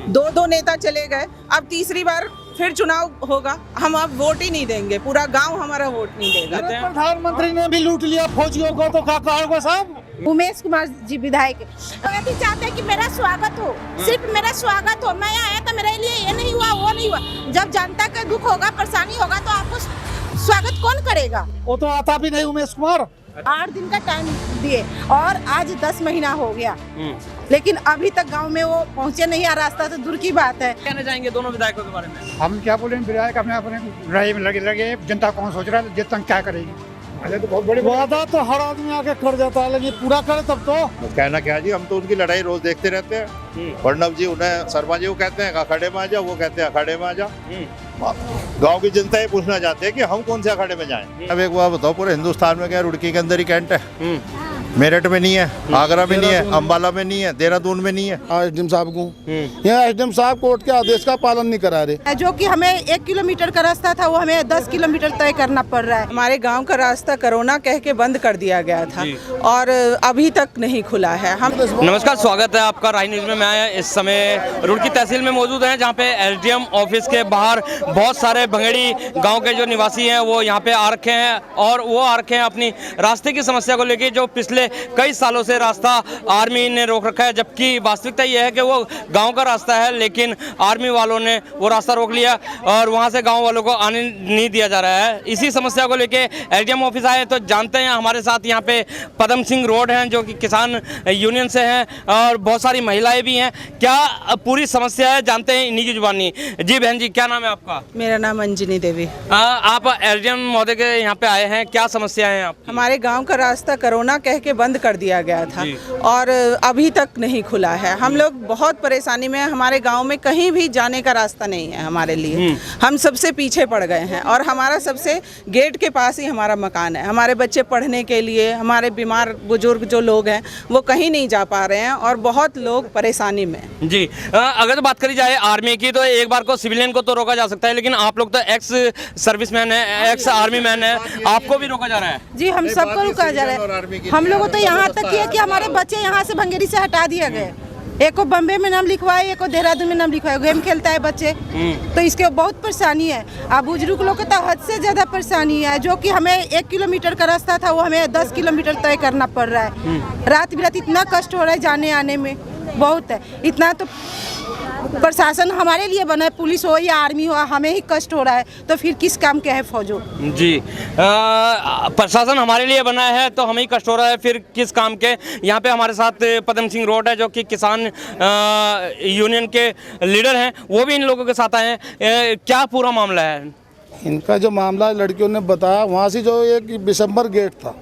दो दो नेता चले गए, अब तीसरी बार फिर चुनाव होगा, हम अब वोट ही नहीं देंगे, पूरा गांव हमारा वोट नहीं देगा। प्रधानमंत्री ने भी लूट लिया फौजियों को, तो क्या कहोगे साहब? उमेश कुमार जी विधायक भी चाहते हैं कि मेरा स्वागत हो, सिर्फ मेरा स्वागत हो। मैं आया तो मेरे लिए ये नहीं हुआ, वो नहीं हुआ। जब जनता का दुख होगा, परेशानी होगा, तो आपको स्वागत कौन करेगा? वो तो आता भी नहीं उमेश कुमार। 8 दिन का टाइम दिए और आज 10 महीना हो गया, लेकिन अभी तक गांव में वो पहुंचे नहीं। रास्ता तो दूर की बात है। कहना चाहेंगे दोनों विधायकों के बारे में? हम क्या बोले, विधायक अपने अपने राय में लगे, जनता कौन सोच रहा है, जनता क्या करेगी। अरे तो बहुत बड़ी वादा तो हर आदमी आके कर जाता है, लेकिन पूरा करे तब तो। कहना क्या जी, हम तो उनकी लड़ाई रोज देखते रहते हैं। प्रणव जी उन्हें शर्मा जी को कहते हैं अखाड़े में आ जाओ, वो कहते हैं अखाड़े में आ जाओ। गांव की जनता ये पूछना चाहते हैं कि हम कौन से अखाड़े में जाएं। अब एक बात बताओ, पूरे हिंदुस्तान में क्या रुड़की के अंदर ही कैंट है? मेरठ में नहीं है, आगरा में नहीं है, अम्बाला में नहीं है, देहरादून में नहीं है। एसडीएम साहब को यहाँ एसडीएम साहब कोर्ट के आदेश का पालन नहीं करा रहे। जो कि हमें 1 किलोमीटर का रास्ता था, वो हमें 10 किलोमीटर तय करना पड़ रहा है। हमारे गांव का रास्ता कोरोना कह के बंद कर दिया गया था और अभी तक नहीं खुला है। हम नमस्कार, स्वागत है आपका राही न्यूज में। मैं इस समय रुड़की तहसील में मौजूद हैं, जहां पे एसडीएम ऑफिस के बाहर बहुत सारे भंगेड़ी गांव के जो निवासी हैं वो यहां पे आ रखे हैं और वो आ रखे हैं अपनी रास्ते की समस्या को लेकर, जो पिछले कई सालों से रास्ता आर्मी ने रोक रखा है। जबकि वास्तविकता यह है कि वो गांव का रास्ता है, लेकिन आर्मी वालों ने वो रास्ता रोक लिया और वहां से गांव वालों को आने नहीं दिया जा रहा है। इसी समस्या को लेके एसडीएम ऑफिस आए तो जानते हैं। हमारे साथ यहाँ पे पदम सिंह रोड हैं, जो कि किसान यूनियन से हैं, और बहुत सारी महिलाएं भी हैं। क्या पूरी समस्या है जानते हैं इन्हीं की जुबानी। जी बहन जी, क्या नाम है आपका? मेरा नाम अंजनी देवी। आप एसडीएम महोदय के यहाँ पे आए हैं, क्या समस्या है आप? हमारे गांव का रास्ता कोरोना कह के बंद कर दिया गया था और अभी तक नहीं खुला है। हम लोग बहुत परेशानी में, हमारे गांव में कहीं भी जाने का रास्ता नहीं है हमारे लिए। हम सबसे पीछे पड़ गए हैं और हमारा सबसे गेट के पास ही हमारा मकान है। हमारे बच्चे पढ़ने के लिए, हमारे बीमार बुजुर्ग जो लोग हैं वो कहीं नहीं जा पा रहे हैं और बहुत लोग परेशानी में। जी, अगर तो बात करी जाए आर्मी की, तो एक बार को सिविलियन को तो रोका जा सकता है, लेकिन आप लोग तो एक्स सर्विसमैन है, एक्स आर्मी मैन है, आपको भी रोका जा रहा है? जी, हम सबको रुका जा रहा है। हम लोगों तो यहाँ तक किया कि हमारे बच्चे यहाँ से भंगेरी से हटा दिया गए। एक को बम्बे में नाम लिखवाए, एक को देहरादून में नाम लिखवाए। गेम खेलता है बच्चे, तो इसके बहुत परेशानी है। अब बुजुर्ग लोग को तो हद से ज्यादा परेशानी है। जो कि हमें 1 किलोमीटर का रास्ता था, वो हमें 10 किलोमीटर तय करना पड़ रहा है। रात बिरात इतना कष्ट हो रहा है जाने आने में, बहुत है। इतना तो प्रशासन हमारे लिए बना है, पुलिस हो या आर्मी हो, हमें ही कष्ट हो रहा है, तो फिर किस काम के है फौजो? जी, प्रशासन हमारे लिए बना है तो हमें ही कष्ट हो रहा है, फिर किस काम के? यहाँ पे हमारे साथ पदम सिंह रोड है, जो कि किसान यूनियन के लीडर हैं, वो भी इन लोगों के साथ आए हैं। क्या पूरा मामला है इनका? जो मामला लड़कियों ने बताया, वहाँ से जो एक दिसंबर गेट था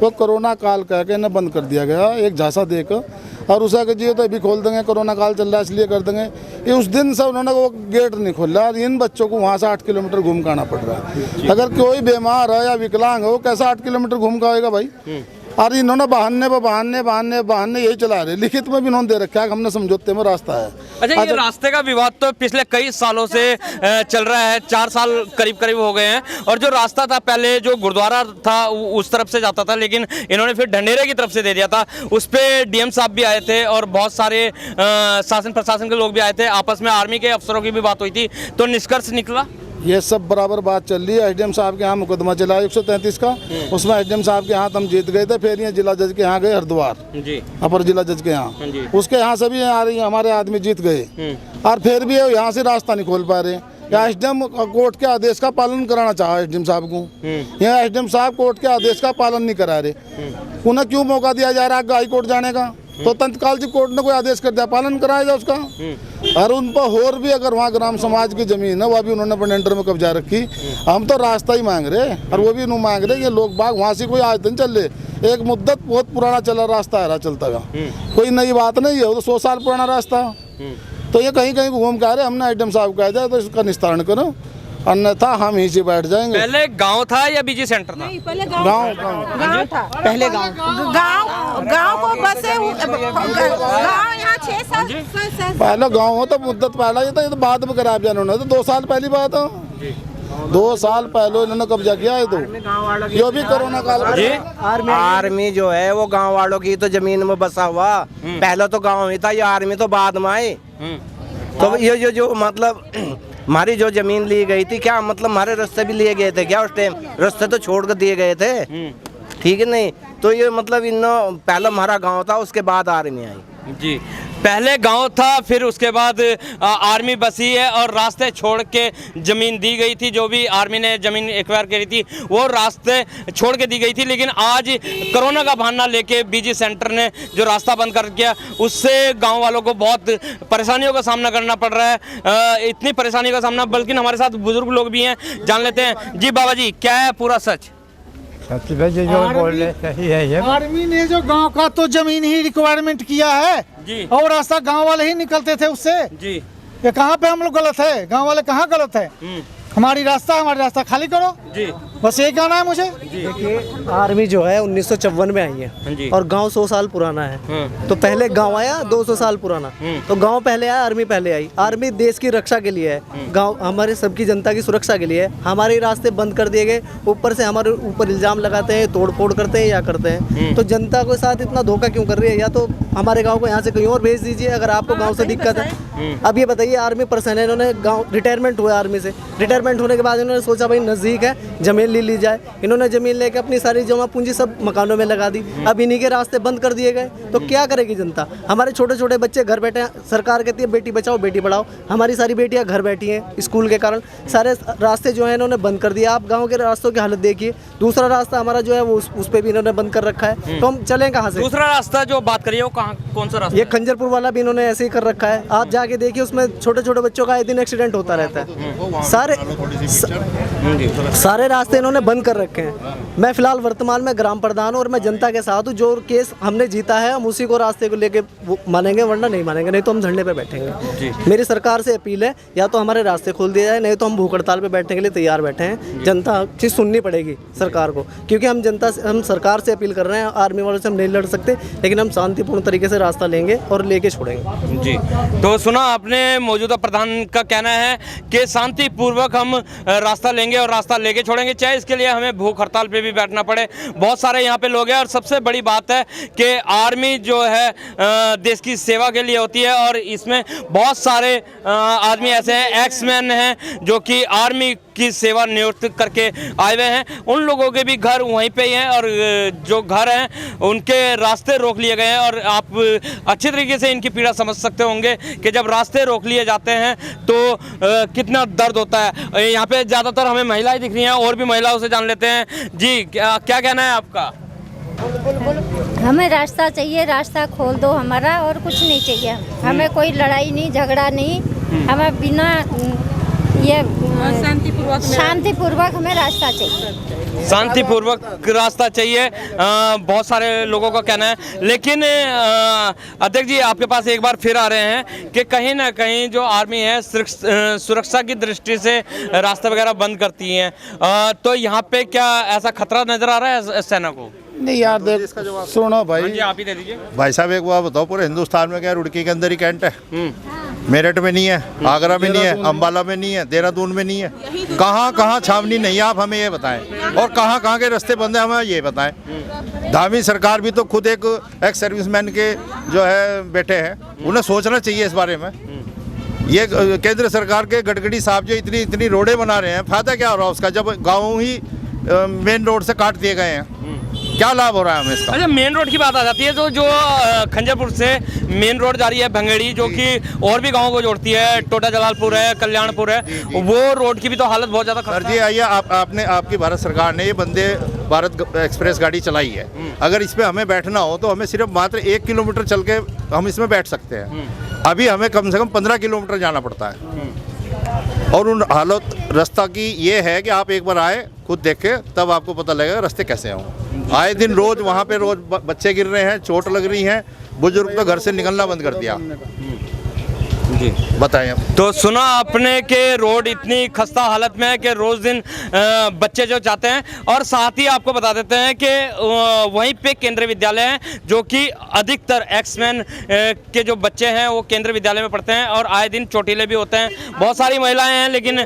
वो कोरोना काल कह के न बंद कर दिया गया, एक झांसा देकर, और उसे कह जी तो अभी खोल देंगे, कोरोना काल चल रहा है इसलिए कर देंगे। ये उस दिन से उन्होंने वो गेट नहीं खोला और इन बच्चों को वहाँ से 8 किलोमीटर घूम के आना पड़ रहा है। अगर कोई बीमार है या विकलांग हो, कैसा 8 किलोमीटर घूम के आएगा भाई? और इन्होंने बहाने यही चला रहे। लिखित में भी इन्होंने दे रखा है, हमने समझौते में रास्ता है। अच्छा, ये रास्ते का विवाद तो पिछले कई सालों से चल रहा है, 4 साल करीब हो गए हैं। और जो रास्ता था पहले, जो गुरुद्वारा था उस तरफ से जाता था, लेकिन इन्होंने फिर ढंडेरे की तरफ से दे दिया था। उस पर डीएम साहब भी आए थे और बहुत सारे शासन प्रशासन के लोग भी आए थे। आपस में आर्मी के अफसरों की भी बात हुई थी, तो निष्कर्ष निकला ये सब बराबर बात चल रही है। एसडीएम साहब के यहाँ मुकदमा चला 133 का, उसमें एसडीएम साहब के यहाँ हम जीत गए थे। फिर ये जिला जज के यहाँ गए हरिद्वार, अपर जिला जज के यहाँ, उसके यहाँ से भी आ रही हमारे आदमी जीत गए, और फिर भी यहाँ से रास्ता नहीं खोल पा रहे। यहाँ एसडीएम कोर्ट के आदेश का पालन कराना चाहा एसडीएम साहब को, यहाँ एसडीएम साहब कोर्ट के आदेश का पालन नहीं करा रहे। उन्हें क्यों मौका दिया जा रहा है हाई कोर्ट जाने का? तो तत्काल जब कोर्ट ने कोई आदेश कर दिया, पालन कराएगा उसका। और उन पर और भी अगर वहाँ ग्राम समाज की जमीन है, वह भी उन्होंने अपने अंडर में कब्जा रखी। हम तो रास्ता ही मांग रहे, और वो भी नहीं मांग रहे कि लोग बाग वहाँ से कोई आज दिन चल रहे। एक मुद्दत बहुत पुराना चला रास्ता है, चलता का कोई नई बात नहीं है, वो तो 100 साल पुराना रास्ता। तो ये कहीं कहीं घूम के आ रहे। हमने एसडीएम साहब कह दिया तो इसका निस्तारण करो, अन्यथा हम ही से बैठ जाएंगे। पहले गांव था या बीजी सेंटर था? नहीं, पहले गांव था। पहले गांव को बसे गांव यहाँ 6 साल पहले गांव हो तो मुद्दत पहला ही था। ये तो बाद में करा दिया उन्होंने, तो 2 साल पहली बात है। 2 साल पहले इन्होंने कब्जा किया है। तो ये भी कोरोना काल आर्मी जो है वो गांव वालों की तो जमीन में बसा हुआ, पहले तो गांव ही था, ये आर्मी तो बाद में आए। तो ये जो मतलब हमारी जो जमीन ली गई थी, क्या मतलब हमारे रास्ते भी लिए गए थे क्या उस टाइम? रास्ते तो छोड़ कर दिए गए थे, ठीक है नहीं? तो ये मतलब पहले हमारा गांव था, उसके बाद आर्मी आई जी। पहले गांव था, फिर उसके बाद आर्मी बसी है और रास्ते छोड़ के ज़मीन दी गई थी। जो भी आर्मी ने ज़मीन एक्वायर करी थी वो रास्ते छोड़ के दी गई थी। लेकिन आज कोरोना का बहाना लेके बीजी सेंटर ने जो रास्ता बंद कर दिया, उससे गांव वालों को बहुत परेशानियों का सामना करना पड़ रहा है। इतनी परेशानी का सामना, बल्कि हमारे साथ बुजुर्ग लोग भी हैं, जान लेते हैं। जी बाबा जी, क्या है पूरा सच? जो बोल रहे सही है ये। आर्मी ने जो गांव का तो जमीन ही रिक्वायरमेंट किया है जी, और रास्ता गांव वाले ही निकलते थे उससे। जी, ये कहाँ पे हम लोग गलत है? गांव वाले कहाँ गलत है? हमारी रास्ता खाली करो जी, बस यही कहना है मुझे। देखिए, आर्मी जो है 1954 में आई है और गांव 100 साल पुराना है। तो पहले गांव आया 200 साल पुराना, तो गांव पहले आया, आर्मी पहले आई। आर्मी देश की रक्षा के लिए है, गांव हमारे सबकी जनता की सुरक्षा के लिए है। हमारे रास्ते बंद कर दिए गए, ऊपर से हमारे ऊपर इल्जाम लगाते हैं, तोड़ फोड़ करते हैं या करते हैं। तो जनता के साथ इतना धोखा क्यों कर रही है? या तो हमारे गाँव को यहाँ से कहीं और भेज दीजिए अगर आपको गाँव से दिक्कत है। अब ये बताइए, आर्मी पर्सन है, इन्होंने गाँव रिटायरमेंट हुआ आर्मी से, रिटायरमेंट होने के बाद इन्होंने सोचा भाई नज़दीक है, ज़मीन ले ली जाए। इन्होंने ज़मीन लेके अपनी सारी जमा पूंजी सब मकानों में लगा दी। अब इन्हीं के रास्ते बंद कर दिए गए, तो क्या करेगी जनता? हमारे छोटे छोटे बच्चे घर बैठे हैं। सरकार कहती है बेटी बचाओ बेटी पढ़ाओ, हमारी सारी बेटियां घर बैठी हैं स्कूल के कारण। सारे रास्ते जो है इन्होंने बंद कर दिया। आप गाँव के रास्तों की हालत देखिए। दूसरा रास्ता हमारा जो है वो उस पर भी इन्होंने बंद कर रखा है, तो हम चलें कहाँ से? दूसरा रास्ता जो बात करिए वो कहाँ, कौन सा रास्ता? ये खंजरपुर वाला भी इन्होंने ऐसे ही कर रखा है। आप जाके देखिए, उसमें छोटे छोटे बच्चों का आए दिन एक्सीडेंट होता रहता है। सारे रास्ते इन्होंने बंद कर रखे हैं। मैं फिलहाल वर्तमान में ग्राम प्रधान हूं और मैं जनता के साथ हूँ। जो केस हमने जीता है हम उसी को रास्ते को लेके मानेंगे, वरना नहीं मानेंगे, नहीं तो हम धरने पे बैठेंगे। मेरी सरकार से अपील है, या तो हमारे रास्ते खोल दिया जाए, नहीं तो हम भूख हड़ताल पे बैठने के लिए तैयार बैठे हैं। जनता चीज़ सुननी पड़ेगी सरकार को, क्योंकि हम सरकार से अपील कर रहे हैं। आर्मी वालों से हम नहीं लड़ सकते, लेकिन हम शांतिपूर्ण तरीके से रास्ता लेंगे और लेके छोड़ेंगे। जी, तो सुना आपने, मौजूदा प्रधान का कहना है कि शांतिपूर्वक हम रास्ता लेंगे और रास्ता लेके छोड़ेंगे, चाहे इसके लिए हमें भूख हड़ताल पे भी बैठना पड़े। बहुत सारे यहाँ पे लोग हैं और सबसे बड़ी बात है कि आर्मी जो है देश की सेवा के लिए होती है और इसमें बहुत सारे आदमी ऐसे हैं, एक्समैन हैं, जो कि आर्मी की सेवा नियुक्त करके आए हुए हैं। उन लोगों के भी घर वहीं पे ही हैं और जो घर हैं उनके रास्ते रोक लिए गए हैं। और आप अच्छी तरीके से इनकी पीड़ा समझ सकते होंगे कि जब रास्ते रोक लिए जाते हैं तो कितना दर्द होता है। यहाँ पे ज़्यादातर हमें महिलाएं दिख रही हैं, और भी महिलाओं से जान लेते हैं। जी, क्या कहना है आपका? हमें रास्ता चाहिए, रास्ता खोल दो हमारा, और कुछ नहीं चाहिए। हमें कोई लड़ाई नहीं, झगड़ा नहीं, हमें बिना ये शांतिपूर्वक हमें रास्ता चाहिए। शांतिपूर्वक रास्ता चाहिए, बहुत सारे लोगों का कहना है। लेकिन अध्यक्ष जी, आपके पास एक बार फिर आ रहे हैं कि कहीं ना कहीं जो आर्मी है सुरक्षा की दृष्टि से रास्ते वगैरह बंद करती हैं, तो यहाँ पे क्या ऐसा खतरा नजर आ रहा है सेना को? नहीं यार, देख सुनो भाई, जी आप ही दे दीजिए। भाई साहब एक बात बताओ, पूरे हिंदुस्तान में क्या रुड़की के अंदर ही कैंट है? मेरठ में नहीं है, आगरा में नहीं है, अंबाला में नहीं है, देहरादून में नहीं है, कहाँ कहाँ छावनी नहीं है, आप हमें ये बताएं। और कहाँ कहाँ के रास्ते बंद हैं, हमें ये बताएं। धामी सरकार भी तो खुद एक एक्स सर्विसमैन के जो है बेटे हैं, उन्हें सोचना चाहिए इस बारे में। ये केंद्र सरकार के गडकरी साहब जो इतनी रोडें बना रहे हैं, फायदा क्या हो रहा है उसका, जब गाँव ही मेन रोड से काट दिए गए हैं? क्या लाभ हो रहा है हमें इसका? अच्छा, मेन रोड की बात आ जाती है तो जो खंजरपुर से मेन रोड जा रही है भंगेड़ी, जो कि और भी गांवों को जोड़ती है, टोटा जलालपुर है, कल्याणपुर है, वो रोड की भी तो हालत बहुत ज़्यादा खराब है। सर जी आइए, आपकी भारत सरकार ने ये वंदे भारत एक्सप्रेस गाड़ी चलाई है। अगर इस पर हमें बैठना हो तो हमें सिर्फ मात्र 1 किलोमीटर चल के हम इसमें बैठ सकते हैं। अभी हमें कम से कम 15 किलोमीटर जाना पड़ता है। और उन हालत रास्ता की ये है कि आप एक बार आए, खुद देखे, तब आपको पता लगेगा रास्ते कैसे हों। आए दिन रोज वहाँ पे रोज बच्चे गिर रहे हैं, चोट लग रही है, बुजुर्ग तो घर से निकलना बंद कर दिया। जी बताएं। तो सुना आपने कि रोड इतनी खस्ता हालत में है कि रोज दिन बच्चे जो जाते हैं, और साथ ही आपको बता देते हैं कि वहीं पे केंद्रीय विद्यालय है, जो कि अधिकतर एक्समैन के जो बच्चे हैं वो केंद्रीय विद्यालय में पढ़ते हैं और आए दिन चोटिले भी होते हैं। बहुत सारी महिलाएं हैं लेकिन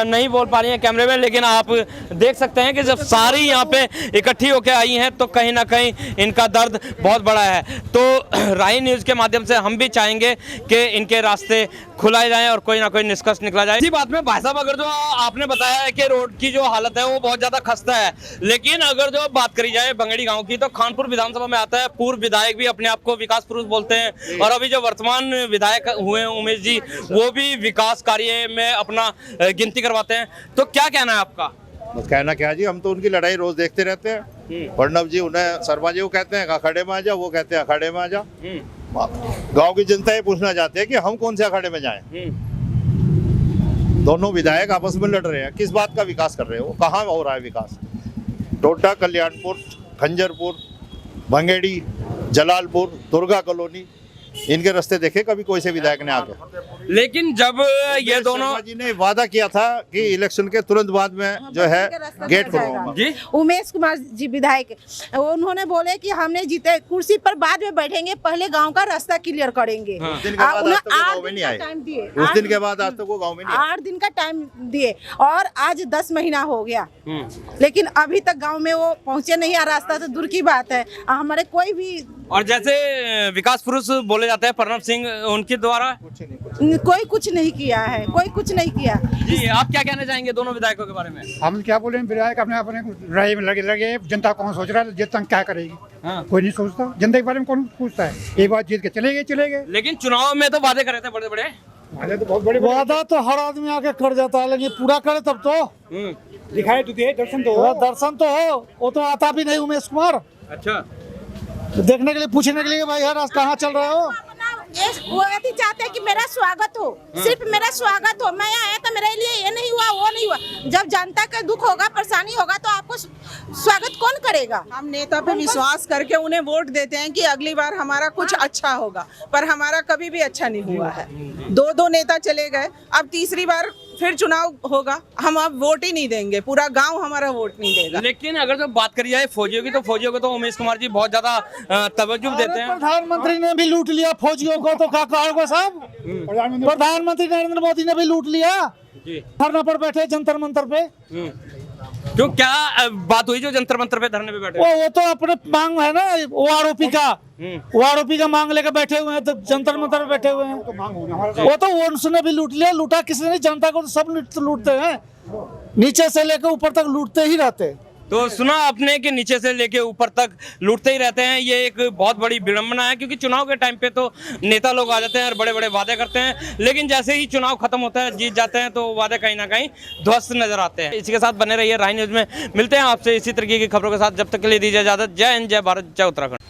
नहीं बोल पा रही हैं कैमरे में, लेकिन आप देख सकते हैं कि जब सारी यहाँ पे इकट्ठी होकर आई हैं तो कहीं ना कहीं इनका दर्द बहुत बड़ा है। तो राही न्यूज़ के माध्यम से हम भी चाहेंगे कि इनके रास्ते खुलाए जाएं और कोई ना कोई निष्कर्ष निकला जाए। इसी बात में भाई साहब, अगर जो आपने बताया है कि रोड की जो हालत है वो बहुत ज्यादा खस्ता है, लेकिन अगर जो बात करी जाए भंगेड़ी गांव की तो खानपुर विधानसभा में आता है पूर्व विधायक भी अपने आप को विकास पुरुष बोलते हैं, और अभी जो वर्तमान विधायक हुए हैं उमेश जी, वो भी विकास कार्य में अपना गिनती करवाते हैं। तो क्या कहना है आपका? बस कहना क्या जी, हम तो उनकी लड़ाई रोज देखते रहते हैं। प्रणव जी उन्हें शर्मा जी को कहते हैं अखाड़े में आ जाओ, वो कहते हैं अखाड़े में आ जाओ। गांव की जनता ये पूछना चाहते हैं कि हम कौन से अखाड़े में जाएं। दोनों विधायक आपस में लड़ रहे हैं, किस बात का विकास कर रहे हो, कहाँ हो रहा है विकास? टोटा, कल्याणपुर, खंजरपुर, भंगेड़ी, जलालपुर, दुर्गा कॉलोनी, इनके रास्ते देखे कभी कोई से विधायक ने आके? लेकिन जब ये दोनों जी ने वादा किया था कि इलेक्शन के तुरंत बाद में जो है गेट खुलवाऊंगा। जी उमेश कुमार जी विधायक, उन्होंने बोले कि हमने जीते कुर्सी पर बाद में बैठेंगे, पहले गांव का रास्ता क्लियर करेंगे। उस दिन के बाद आज तक वो गाँव में नहीं आए। टाइम दिए, उस दिन के बाद आज तक वो गाँव में नहीं आए। 8 दिन का टाइम दिए और आज 10 महीना हो गया, लेकिन अभी तक गांव में वो पहुंचे नहीं। रास्ता तो दूर की बात है, हमारे कोई भी। और जैसे विकास पुरुष बोले जाते हैं प्रणव सिंह, उनके द्वारा कोई कुछ नहीं किया है, कोई कुछ नहीं किया। जी आप क्या कहना चाहेंगे दोनों विधायकों के बारे में? हम क्या बोले, विधायक अपने अपने लड़ाई में लगे। जनता कौन सोच रहा है जनता क्या करेगी? कोई नहीं सोचता, जनता के बारे में कौन पूछता है। एक बार जीत के चले गए। लेकिन चुनाव में तो वादे करे थे बड़े बड़े। तो बहुत बड़े वादा तो हर आदमी आके कर जाता है, लेकिन पूरा करे तब तो दिखाई तो दे, दर्शन तो हो। दर्शन तो हो, वो तो आता भी नहीं उमेश कुमार अच्छा, देखने के लिए, पूछने के लिए भाई यार आज कहाँ चल रहे हो। वो यदि चाहते हैं कि मेरा स्वागत हो, सिर्फ मेरा स्वागत हो, मैं आया तो मेरे लिए ये नहीं हुआ, वो नहीं हुआ। जब जनता का दुख होगा, परेशानी होगा तो आपको स्वागत कौन करेगा? हम नेता पे विश्वास करके उन्हें वोट देते हैं कि अगली बार हमारा कुछ अच्छा होगा, पर हमारा कभी भी अच्छा नहीं हुआ है। 2 नेता चले गए, अब तीसरी बार फिर चुनाव होगा, हम अब वोट ही नहीं देंगे, पूरा गांव हमारा वोट नहीं देगा। लेकिन अगर जो बात करी जाए फौजियों की, तो फौजियों को तो उमेश कुमार जी बहुत ज्यादा तवज्जो देते हैं। प्रधानमंत्री ने भी लूट लिया फौजियों को, तो क्या कहोगे साहब? प्रधानमंत्री नरेंद्र मोदी ने भी लूट लिया, धरने पर बैठे जंतर मंतर पे। क्यों, क्या बात हुई जो जंतर मंतर पे धरने पे बैठे? वो तो अपने मांग है ना, वो आरोपी का मांग लेकर बैठे हुए हैं, तो जंतर मंतर पे बैठे हुए हैं। वो तो उसने भी लूट लिया। लूटा किसने नहीं, जनता को तो सब लूटते हैं, नीचे से लेकर ऊपर तक लूटते ही रहते हैं। तो सुना आपने कि नीचे से लेके ऊपर तक लूटते ही रहते हैं। ये एक बहुत बड़ी विडंबना है, क्योंकि चुनाव के टाइम पे तो नेता लोग आ जाते हैं और बड़े बड़े वादे करते हैं, लेकिन जैसे ही चुनाव खत्म होता है, जीत जाते हैं, तो वादे कहीं ना कहीं ध्वस्त नजर आते हैं। इसी के साथ बने रहिए राय न्यूज में, मिलते हैं आपसे इसी तरीके की खबरों के साथ। जब तक के लिए दीजिए इजाजत। जय हिंद, जय भारत, जय उत्तराखंड।